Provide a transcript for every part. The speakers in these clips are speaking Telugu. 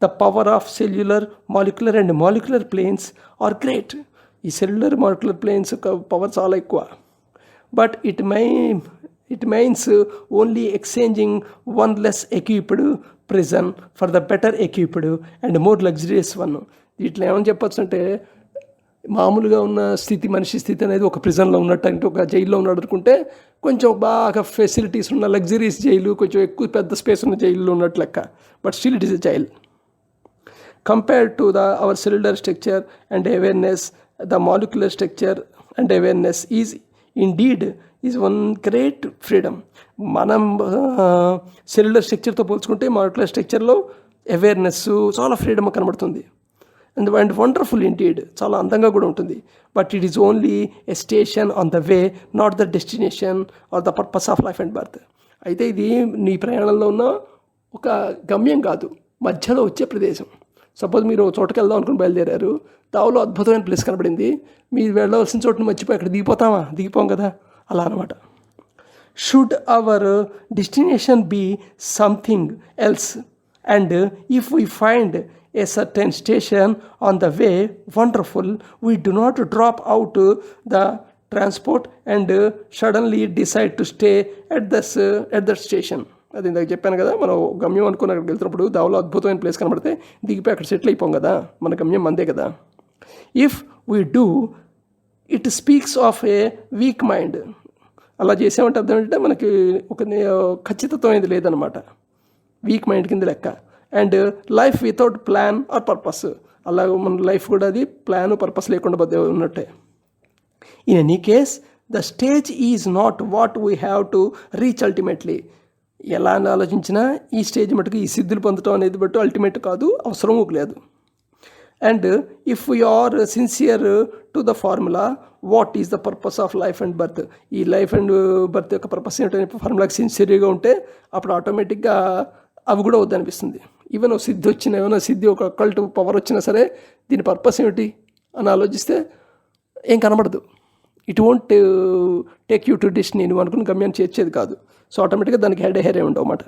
The power of cellular, molecular and molecular planes are great. ఈ సెల్యులర్ మాలిక్యులర్ ప్లేన్స్ యొక్క పవర్ చాలా ఎక్కువ. But it means only exchanging one less equipped prison for the better equipped and more luxurious one. ఇట్లా ఏమని చెప్పచ్చు అంటే, మామూలుగా ఉన్న స్థితి, మనిషి స్థితి అనేది ఒక ప్రిజన్లో ఉన్నట్టు, అంటే ఒక జైల్లో ఉన్నాడు అనుకుంటే, కొంచెం బాగా ఫెసిలిటీస్ ఉన్న లగ్జరీస్ జైలు, కొంచెం ఎక్కువ పెద్ద స్పేస్ ఉన్న జైల్లో ఉన్నట్టు లెక్క. But still it is a jail. Compared to our cellular structure and awareness, the molecular structure and awareness is one great freedom. మనం సెల్యులర్ స్ట్రక్చర్తో పోల్చుకుంటే మాలిక్యులర్ స్ట్రక్చర్లో అవేర్నెస్ చాలా ఫ్రీడమ్ కనబడుతుంది. అండ్ వండర్ఫుల్ ఇండీడ్, చాలా అందంగా కూడా ఉంటుంది. But it is only a station on the way, not the destination or the purpose of life and birth. అయితే ఇది నీ ప్రయాణంలో ఉన్న ఒక గమ్యం కాదు, మధ్యలో వచ్చే ప్రదేశం. సపోజ్ మీరు చోటుకి వెళ్దాం అనుకుని బయలుదేరారు, దావులో అద్భుతమైన ప్లేస్ కనబడింది, మీరు వెళ్ళవలసిన చోటుని మర్చిపోయి అక్కడ దిగిపోం కదా, అలా అనమాట. Should our destination be something else and if we find a certain station on the way wonderful, we do not drop out the transport and suddenly decide to stay at that station. అది ఇందాక చెప్పాను కదా, మనం గమ్యం అనుకుని అక్కడికి వెళ్తున్నప్పుడు దావులో అద్భుతమైన ప్లేస్ కనబడితే దిగిపోయి అక్కడ సెటిల్ అయిపోం కదా, మన గమ్యం మందే కదా. If we do, it speaks of A week mind. అలా చేసామంటే అర్థం ఏంటంటే మనకి ఒక ఖచ్చితత్వం అనేది లేదనమాట, వీక్ మైండ్ కింద లెక్క. And life without plan or purpose, అలాగే మన లైఫ్ కూడా అది ప్లాన్ పర్పస్ లేకుండా ఉన్నట్టే. In any case the stage is not what we have to reach ultimately. ఎలా అని ఆలోచించినా ఈ స్టేజ్ మటుకు ఈ సిద్ధులు పొందడం అనేది బట్టి అల్టిమేట్ కాదు, అవసరమూ లేదు. And if you are sincere to the formula what is the purpose of life and birth, ఈ లైఫ్ అండ్ బర్త్ యొక్క పర్పస్ ఏంటంటే ఫార్ములాకి సిన్సియర్గా ఉంటే అప్పుడు ఆటోమేటిక్గా అవి కూడా వద్దనిపిస్తుంది. ఈవెన్ ఒక సిద్ధి వచ్చినా, ఏమైనా సిద్ధి ఒక కల్ట్ పవర్ వచ్చినా సరే దీని పర్పస్ ఏమిటి అని ఆలోచిస్తే ఏం కనబడదు. It won't take you to destiny, నువ్వు అనుకుని గమ్యాన్ని చేర్చేది కాదు. సో ఆటోమేటిక్గా దానికి హెరే ఉండవన్నమాట.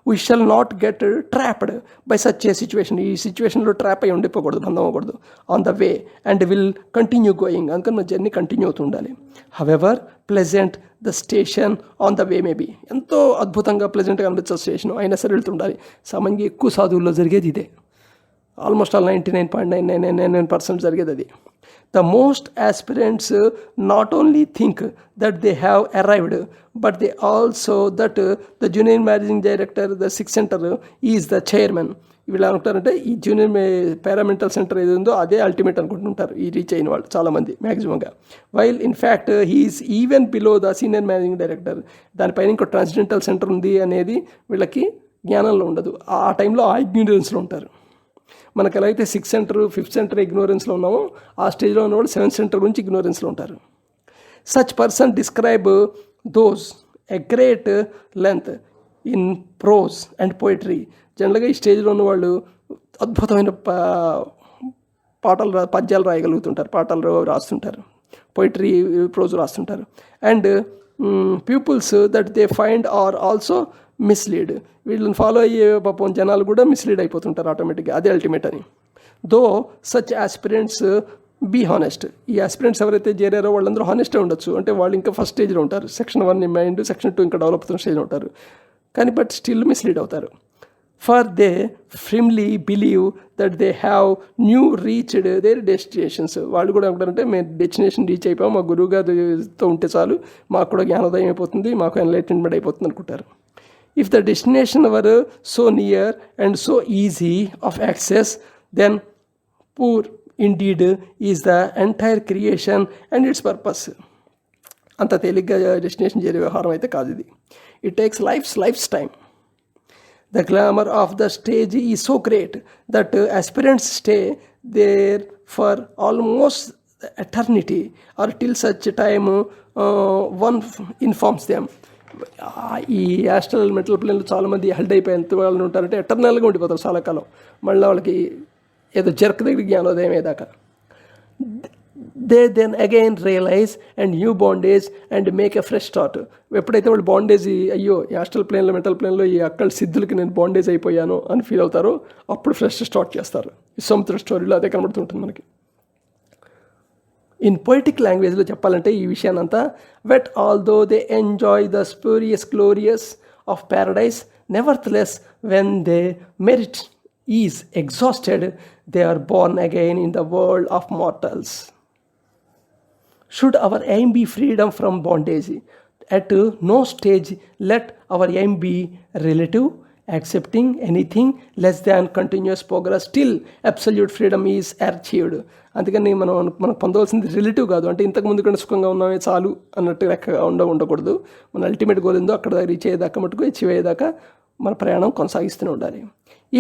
We shall not get trapped by such a situation, ఈ సిచ్యువేషన్లో ట్రాప్ అయ్యి ఉండిపోకూడదు, బంధం అవ్వకూడదు. On the way and will continue going, అందుకని మన జర్నీ కంటిన్యూ అవుతూ ఉండాలి. However pleasant the station on the way may be, ఎంతో అద్భుతంగా ప్లెజెంట్గా అనిపించే స్టేషన్ అయినా సరే వెళ్తుండాలి. సామాన్యంగా ఎక్కువ సాధువుల్లో జరిగేది ఇదే, ఆల్మోస్ట్ ఆల్ 99.999% జరిగేది అది. The most aspirants not only think that they have arrived, but they also that the junior managing director, the sixth center is the chairman. వీళ్ళు అనుకుంటారంటే ఈ జూనియర్ పారామెంటల్ సెంటర్ ఏది ఉందో అదే అల్టిమేట్ అనుకుంటుంటారు ఈ రీచ్ అయిన వాళ్ళు చాలామంది మ్యాక్సిమంగా. While in fact he is even below the senior managing director. దానిపైన ఇంకో ట్రాన్స్జెంటల్ సెంటర్ ఉంది అనేది వీళ్ళకి జ్ఞానంలో ఉండదు, ఆ టైంలో ఆ ఇగ్నోరెన్స్లో ఉంటారు. మనకు ఎలా అయితే 6th సెంటర్ 5th సెంటర్ ఇగ్నోరెన్స్లో ఉన్నామో ఆ స్టేజ్లో ఉన్నవాళ్ళు 7th సెంటర్ గురించి ఇగ్నోరెన్స్లో ఉంటారు. Such person describe those a great length in prose and poetry. జనరల్గా ఈ స్టేజ్లో ఉన్నవాళ్ళు అద్భుతమైన పద్యాలు రాయగలుగుతుంటారు, పాటలు రాస్తుంటారు, పోయిటరీ ప్రోజ్ రాస్తుంటారు. And peoples that they find are also mislead, వీళ్ళని ఫాలో అయ్యే పాపం జనాలు కూడా మిస్లీడ్ అయిపోతుంటారు ఆటోమేటిక్గా, అదే అల్టిమేట్ అని. దో సచ్ ఆస్పిరెంట్స్ బీ హానెస్ట్. ఈ ఆస్పిరెంట్స్ ఎవరైతే చేరారో వాళ్ళందరూ హానెస్ట్గా ఉండొచ్చు, అంటే వాళ్ళు ఇంకా ఫస్ట్ స్టేజ్లో ఉంటారు, సెక్షన్ 1 మైండ్, సెక్షన్ 2 ఇంకా డెవలప్ అవుతున్న స్టేజ్లో ఉంటారు, కానీ బట్ స్టిల్ మిస్లీడ్ అవుతారు. For they firmly believe that they have new reached their destinations. వాళ్ళు కూడా ఏమంటారంటే మేము డెస్టినేషన్ రీచ్ అయిపోయాం, మా గురువు గారితో ఉంటే చాలు, మాకు కూడా జ్ఞానోదయం అయిపోతుంది, మాకు ఎన్లైటన్మెంట్ అయిపోతుంది అనుకుంటారు. If the destination were so near and so easy of access, then poor indeed is the entire creation and its purpose. అంత తేలిగ్గా డెస్టినేషన్ చేరే వ్యవహారం అయితే కాదు ఇది. It takes life's time. The glamour of the stage is so great that aspirants stay there for almost eternity or till such time one informs them. ఈ యాస్ట్రల్ మెంటల్ ప్లేన్లో చాలామంది హెల్డ్ అయిపోయి ఎంత వాళ్ళు ఉంటారంటే ఎటర్నల్గా ఉండిపోతారు చాలా కాలం, మళ్ళీ వాళ్ళకి ఏదో జర్క్ దగ్గర జ్ఞానోదయం అయ్యేదాకా. They then again realise and new bondage and make a fresh start. ఎప్పుడైతే వాళ్ళు బాండేజ్, అయ్యో ఈ హాస్టల్ ప్లేన్లో మెంటల్ ప్లేన్లో ఈ అక్కల సిద్ధులకి నేను బాండేజ్ అయిపోయాను అని ఫీల్ అవుతారో అప్పుడు ఫ్రెష్ స్టార్ట్ చేస్తారు. విశ్వామిత్రుడి స్టోరీలో అదే కనబడుతుంటుంది మనకి. ఇన్ పొయిటిక్ లాంగ్వేజ్లో చెప్పాలంటే ఈ విషయాన్నంతా, yet although they enjoy the spurious glorious of paradise, nevertheless when they merit is exhausted they are born again in the world of mortals. Should our aim be freedom from bondage, at no stage let our aim be relative, accepting anything less than continuous progress till absolute freedom is achieved. అందుకని మనకు పొందవలసింది రిలేటివ్ కాదు. అంటే ఇంతకుముందు కన్నా సుఖంగా ఉన్నామే చాలు అన్నట్టు లెక్క ఉండకూడదు. మన అల్టిమేట్ గోల్ ఏందో అక్కడ రీచ్ అయ్యేదాకా మటుకు అచీవ్ అయ్యేదాకా మన ప్రయాణం కొనసాగిస్తూనే ఉండాలి.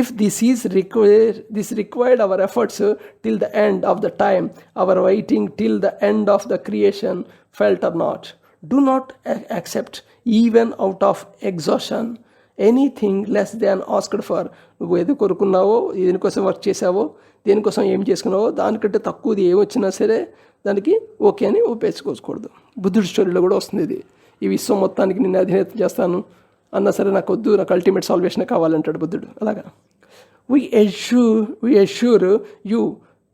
If this required our efforts till the end of the time, our waiting till the end of the creation, felt or not, do not accept even out of exhaustion anything less than asked for. నువ్వు ఏది కోరుకున్నావో, దేనికోసం వర్క్ చేసావో, దేనికోసం ఏం చేసుకున్నావో దానికంటే తక్కువది ఏమొచ్చినా సరే దానికి ఓకే అని ఒప్పేసుకోకూడదు. బుద్ధుడి స్టోరీలో కూడా వస్తుంది ఇది. ఈ విశ్వం మొత్తానికి నేను అధినేతం చేస్తాను అన్నా సరే నాకు వద్దు, నాకు అల్టిమేట్ సాల్వేషన్ కావాలంటాడు బుద్ధుడు. అలాగా we assure you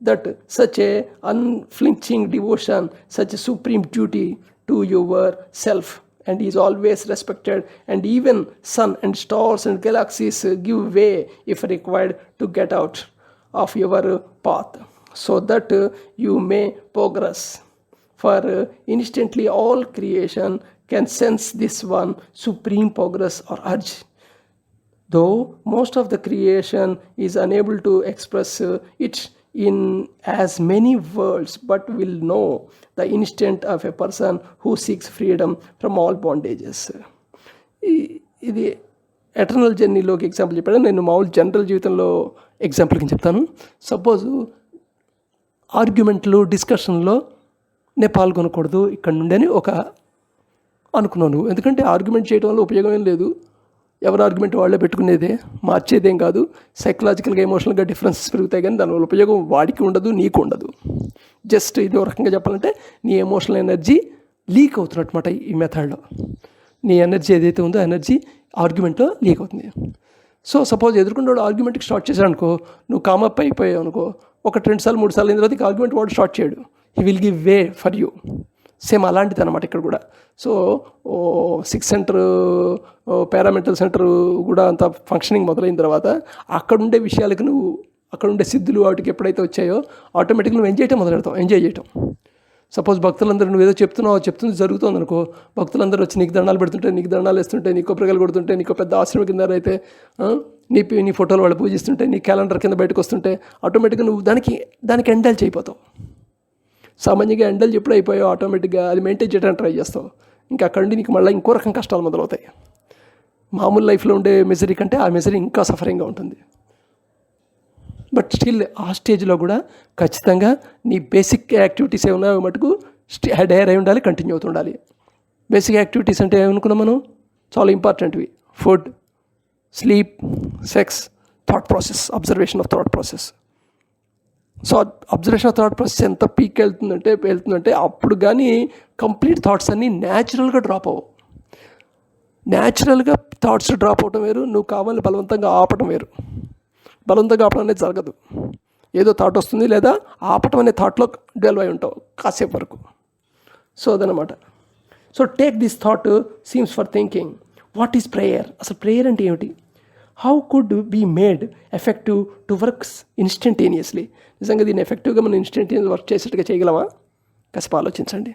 that such a unflinching devotion, such a supreme duty to yourself, and is always respected, and even sun and stars and galaxies give way if required to get out of your path, so that you may progress. For instantly all creation can sense this one supreme progress or urge, though most of the creation is unable to express it in as many words, but will know the instant of a person who seeks freedom from all bondages. ఇది ఎటర్నల్ జర్నీలోకి ఎగ్జాంపుల్ చెప్పాడు. నేను మామూలు జనరల్ జీవితంలో ఎగ్జాంపుల్ కింద చెప్తాను. సపోజు ఆర్గ్యుమెంట్లు డిస్కషన్లో నేను పాల్గొనకూడదు ఇక్కడ నుండి అని అనుకున్నాను. ఎందుకంటే ఆర్గ్యుమెంట్ చేయడం వల్ల ఉపయోగం ఏం లేదు. ఎవరి ఆర్గ్యుమెంట్ వాళ్ళే పెట్టుకునేదే, మార్చేదేం కాదు. సైకలాజికల్గా ఎమోషనల్గా డిఫరెన్సెస్ పెరుగుతాయి కానీ దానివల్ల ఉపయోగం వాడికి ఉండదు, నీకు ఉండదు. జస్ట్ ఇది ఒక రకంగా చెప్పాలంటే నీ ఎమోషనల్ ఎనర్జీ లీక్ అవుతున్నమాట. ఈ మెథడ్లో నీ ఎనర్జీ ఏదైతే ఉందో ఎనర్జీ ఆర్గ్యుమెంట్లో లీక్ అవుతుంది. సో సపోజ్ ఎదుర్కొంటే ఆర్గ్యుమెంట్కి స్టార్ట్ చేశాడు అనుకో, నువ్వు కామప్ అయిపోయావు అనుకో, 1-2 సార్లు 3 సార్లు అయిన తర్వాత ఆర్గ్యుమెంట్ వాడు స్టార్ట్ చేయడు. He will give way for you. Same అలాంటిది అనమాట ఇక్కడ కూడా. సో 6th సెంటర్ పారామెంటల్ సెంటర్ కూడా అంత ఫంక్షనింగ్ మొదలైన తర్వాత అక్కడుండే విషయాలకు నువ్వు అక్కడుండే సిద్ధులు వాటికి ఎప్పుడైతే వచ్చాయో ఆటోమేటిక్గా నువ్వు ఎంజాయ్ చేయటం. సపోజ్ భక్తులందరూ నువ్వు ఏదో చెప్తుంది జరుగుతుంది అనుకో, భక్తులందరూ వచ్చి నీకు దండాలు పెడుతుంటే, నీకు దండాలు వేస్తుంటే, నీకు కొబ్బరికాయలు కొడుతుంటే, నీకు పెద్ద ఆశ్రమం కింద అయితే నీ ఫోటోలు వాళ్ళు పూజిస్తుంటే, నీ క్యాలెండర్ కింద బయటకు వస్తుంటే ఆటోమేటిక్గా నువ్వు దానికి ఎండల్ చేయిపోతావు. సామాన్యంగా ఎండలు ఎప్పుడు అయిపోయావు ఆటోమేటిక్గా అది మెయింటైన్ చేయడానికి ట్రై చేస్తావు. ఇంకా అక్కడ నుండి నీకు మళ్ళీ ఇంకో రకం కష్టాలు మొదలవుతాయి. మామూలు లైఫ్లో ఉండే మిజరీ కంటే ఆ మిజరీ ఇంకా సఫరింగ్గా ఉంటుంది. బట్ స్టిల్ ఆ స్టేజ్లో కూడా ఖచ్చితంగా నీ బేసిక్ యాక్టివిటీస్ ఏమన్నా మటుకు డైర్ అయి ఉండాలి, కంటిన్యూ అవుతుండాలి. బేసిక్ యాక్టివిటీస్ అంటే ఏమనుకున్నాం మనం, చాలా ఇంపార్టెంట్వి: food, sleep, sex, thought process, observation of thought process. So observation of thought process ఎంత పీక్ వెళ్తుందంటే అప్పుడు కానీ కంప్లీట్ థాట్స్ అన్నీ న్యాచురల్గా డ్రాప్ అవ్వవు. న్యాచురల్గా థాట్స్ డ్రాప్ అవటం వేరు, నువ్వు కావాలని బలవంతంగా ఆపటం వేరు. బలవంతంగా ఆపడం అనేది జరగదు. ఏదో థాట్ వస్తుంది, లేదా ఆపటం అనే థాట్లో డెల్వ్ అయి ఉంటావు కాసేపు వరకు. సో అదనమాట. So take this thought seems for thinking. What is prayer? అసలు ప్రేయర్ అంటే ఏమిటి? How could be made effective to works instantaneously? నిజంగా దీన్ని ఎఫెక్టివ్గా మనం ఇన్స్టంటేనియస్ వర్క్ చేసేట్టుగా చేయగలమా? కాసేపు ఆలోచించండి.